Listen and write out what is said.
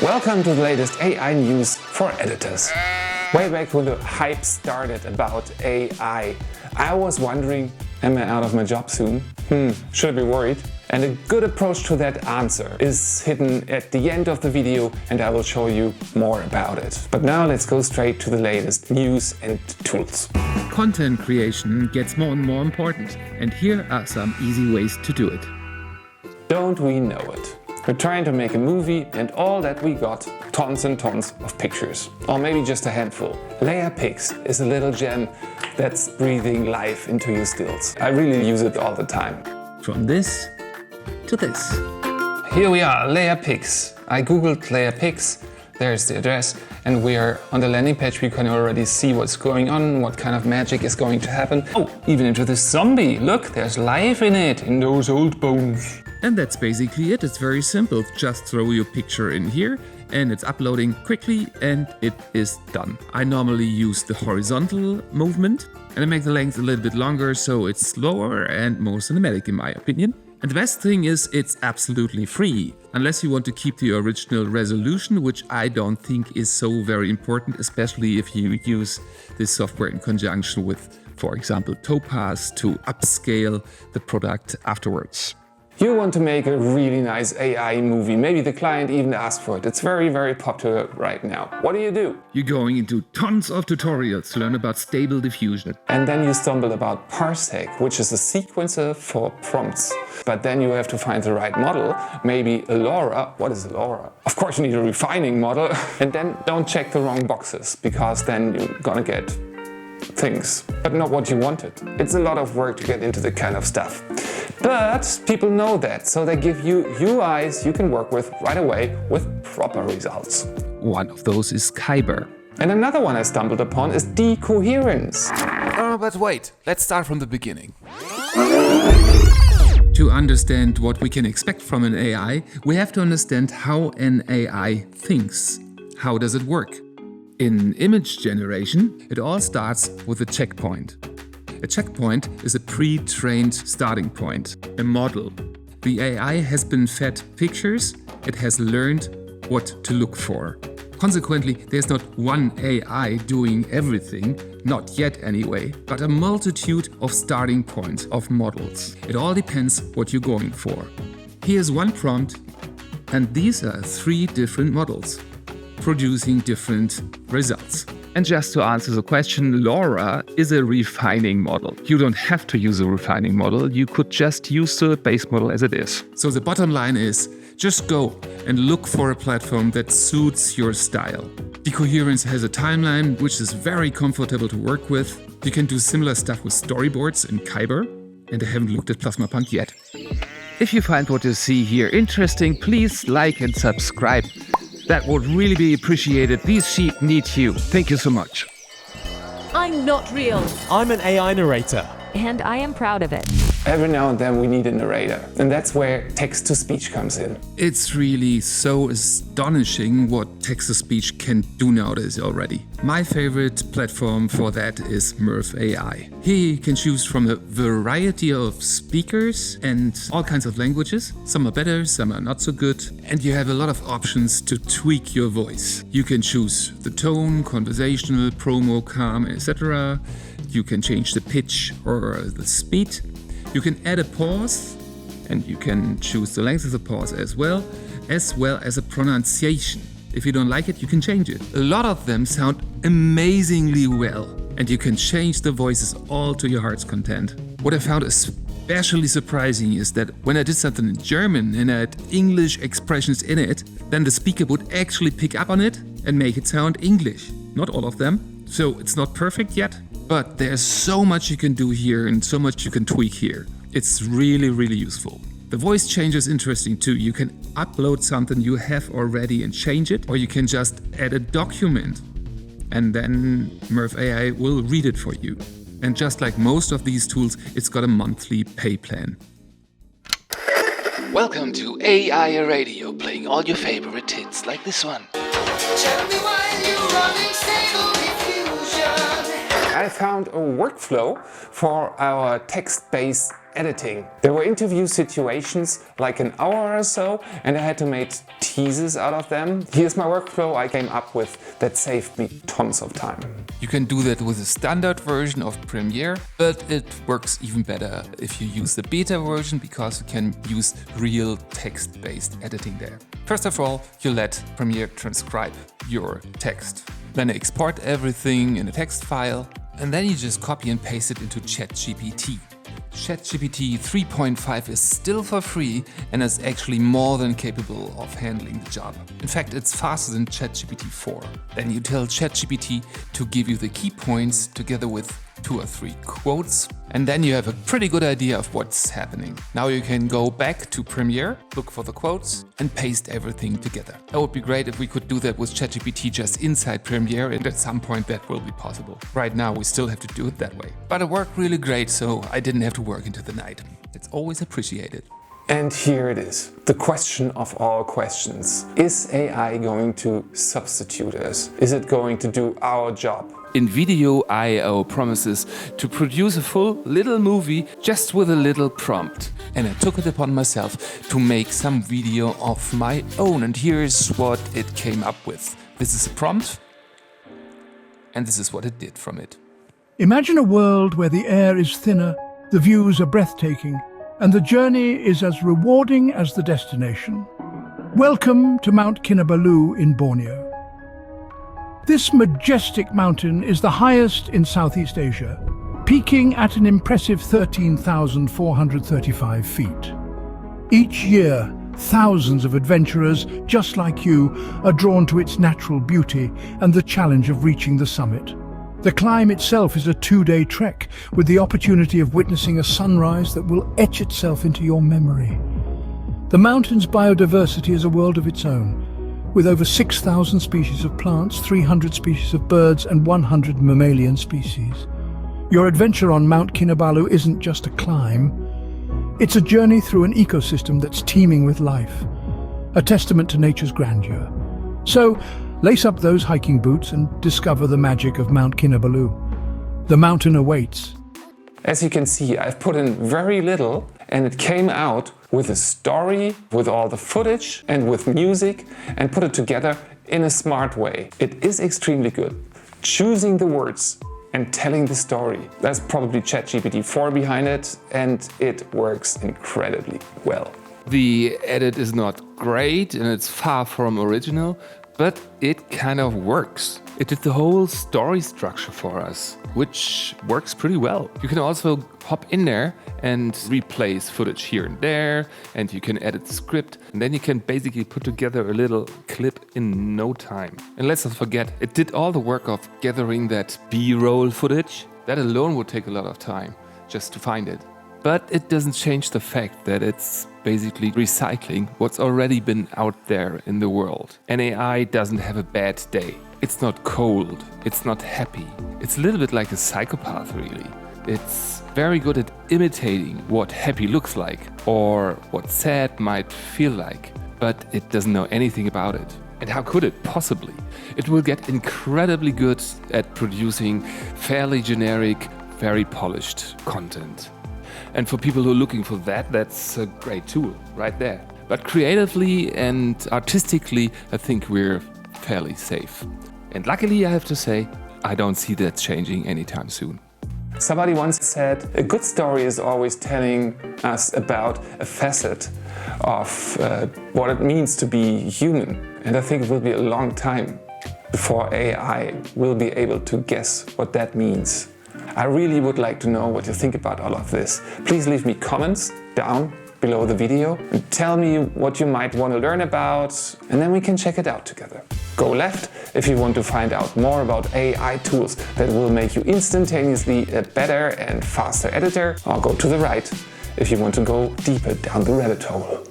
Welcome to the latest AI news for editors. Way back when the hype started about AI, I was wondering, am I out of my job soon? Should I be worried? And a good approach to that answer is hidden at the end of the video, and I will show you more about it. But now let's go straight to the latest news and tools. Content creation gets more and more important, and here are some easy ways to do it. Don't we know it? We're trying to make a movie and all that we got, tons and tons of pictures. Or maybe just a handful. Leiapix is a little gem that's breathing life into your stills. I really use it all the time. From this to this. Here we are, Leiapix. I googled Leiapix, there's the address, and we are on the landing page. We can already see what's going on, what kind of magic is going to happen. Oh, even into this zombie. Look, there's life in it, in those old bones. And that's basically it. It's very simple. Just throw your picture in here and it's uploading quickly and it is done. I normally use the horizontal movement and I make the length a little bit longer so it's slower and more cinematic in my opinion. And the best thing is it's absolutely free, unless you want to keep the original resolution, which I don't think is so very important, especially if you use this software in conjunction with, for example, Topaz to upscale the product afterwards. You want to make a really nice AI movie. Maybe the client even asked for it. It's very, very popular right now. What do? You're going into tons of tutorials to learn about Stable Diffusion. And then you stumble about Parsec, which is a sequencer for prompts. But then you have to find the right model. Maybe a LoRa. What is a LoRa? Of course you need a refining model. And then don't check the wrong boxes, because then you're gonna get things, but not what you wanted. It's a lot of work to get into the kind of stuff. But people know that, so they give you UIs you can work with right away with proper results. One of those is Kyber. And another one I stumbled upon is decoherence. But wait, let's start from the beginning. To understand what we can expect from an AI, we have to understand how an AI thinks. How does it work? In image generation, it all starts with a checkpoint. A checkpoint is a pre-trained starting point, a model. The AI has been fed pictures, it has learned what to look for. Consequently, there's not one AI doing everything, not yet anyway, but a multitude of starting points of models. It all depends what you're going for. Here's one prompt, and these are 3 different models, producing different results. And just to answer the question, LoRa is a refining model. You don't have to use a refining model, you could just use the base model as it is. So the bottom line is, just go and look for a platform that suits your style. Decoherence has a timeline which is very comfortable to work with. You can do similar stuff with storyboards in Kyber, and I haven't looked at Plasmapunk yet. If you find what you see here interesting, please like and subscribe. That would really be appreciated. These sheep need you. Thank you so much. I'm not real. I'm an AI narrator. And I am proud of it. Every now and then we need a narrator, and that's where text-to-speech comes in. It's really so astonishing what text-to-speech can do nowadays already. My favorite platform for that is Murf.ai. Here you can choose from a variety of speakers and all kinds of languages. Some are better, some are not so good, and you have a lot of options to tweak your voice. You can choose the tone, conversational, promo, calm, etc. You can change the pitch or the speed. You can add a pause, and you can choose the length of the pause as well as a pronunciation. If you don't like it, you can change it. A lot of them sound amazingly well, and you can change the voices all to your heart's content. What I found especially surprising is that when I did something in German and I had English expressions in it, then the speaker would actually pick up on it and make it sound English. Not all of them, so it's not perfect yet. But there's so much you can do here and so much you can tweak here. It's really, really useful. The voice changer is interesting too. You can upload something you have already and change it, or you can just add a document and then Murf.ai will read it for you. And just like most of these tools, it's got a monthly pay plan. Welcome to AI Radio, playing all your favorite hits like this one. Tell me why you're running Stable Diffusion. I found a workflow for our text-based editing. There were interview situations like an hour or so, and I had to make teases out of them. Here's my workflow I came up with that saved me tons of time. You can do that with a standard version of Premiere, but it works even better if you use the beta version because you can use real text-based editing there. First of all, you let Premiere transcribe your text. Then export everything in a text file, and then you just copy and paste it into ChatGPT. ChatGPT 3.5 is still for free and is actually more than capable of handling the job. In fact, it's faster than ChatGPT 4. Then you tell ChatGPT to give you the key points together with 2 or 3 quotes, and then you have a pretty good idea of what's happening. Now you can go back to Premiere, look for the quotes, and paste everything together. That would be great if we could do that with ChatGPT just inside Premiere, and at some point that will be possible. Right now we still have to do it that way. But it worked really great, so I didn't have to work into the night. It's always appreciated. And here it is, the question of all questions. Is AI going to substitute us? Is it going to do our job? Video.io promises to produce a full little movie just with a little prompt. And I took it upon myself to make some video of my own, and here's what it came up with. This is a prompt, and this is what it did from it. Imagine a world where the air is thinner, the views are breathtaking, and the journey is as rewarding as the destination. Welcome to Mount Kinabalu in Borneo. This majestic mountain is the highest in Southeast Asia, peaking at an impressive 13,435 feet. Each year, thousands of adventurers, just like you, are drawn to its natural beauty and the challenge of reaching the summit. The climb itself is a 2-day trek, with the opportunity of witnessing a sunrise that will etch itself into your memory. The mountain's biodiversity is a world of its own, with over 6,000 species of plants, 300 species of birds, and 100 mammalian species. Your adventure on Mount Kinabalu isn't just a climb. It's a journey through an ecosystem that's teeming with life, a testament to nature's grandeur. So, lace up those hiking boots and discover the magic of Mount Kinabalu. The mountain awaits. As you can see, I've put in very little, and it came out with a story, with all the footage and with music, and put it together in a smart way. It is extremely good. Choosing the words and telling the story. There's probably ChatGPT 4 behind it, and it works incredibly well. The edit is not great and it's far from original, but it kind of works. It did the whole story structure for us, which works pretty well. You can also hop in there and replace footage here and there, and you can edit the script, and then you can basically put together a little clip in no time. And let's not forget, it did all the work of gathering that B-roll footage. That alone would take a lot of time just to find it. But it doesn't change the fact that it's basically recycling what's already been out there in the world. And AI doesn't have a bad day. It's not cold, it's not happy. It's a little bit like a psychopath, really. It's very good at imitating what happy looks like or what sad might feel like, but it doesn't know anything about it. And how could it possibly? It will get incredibly good at producing fairly generic, very polished content. And for people who are looking for that, that's a great tool right there. But creatively and artistically, I think we're fairly safe. And luckily, I have to say, I don't see that changing anytime soon. Somebody once said, a good story is always telling us about a facet of what it means to be human. And I think it will be a long time before AI will be able to guess what that means. I really would like to know what you think about all of this. Please leave me comments down below the video and tell me what you might want to learn about, and then we can check it out together. Go left if you want to find out more about AI tools that will make you instantaneously a better and faster editor, or go to the right if you want to go deeper down the rabbit hole.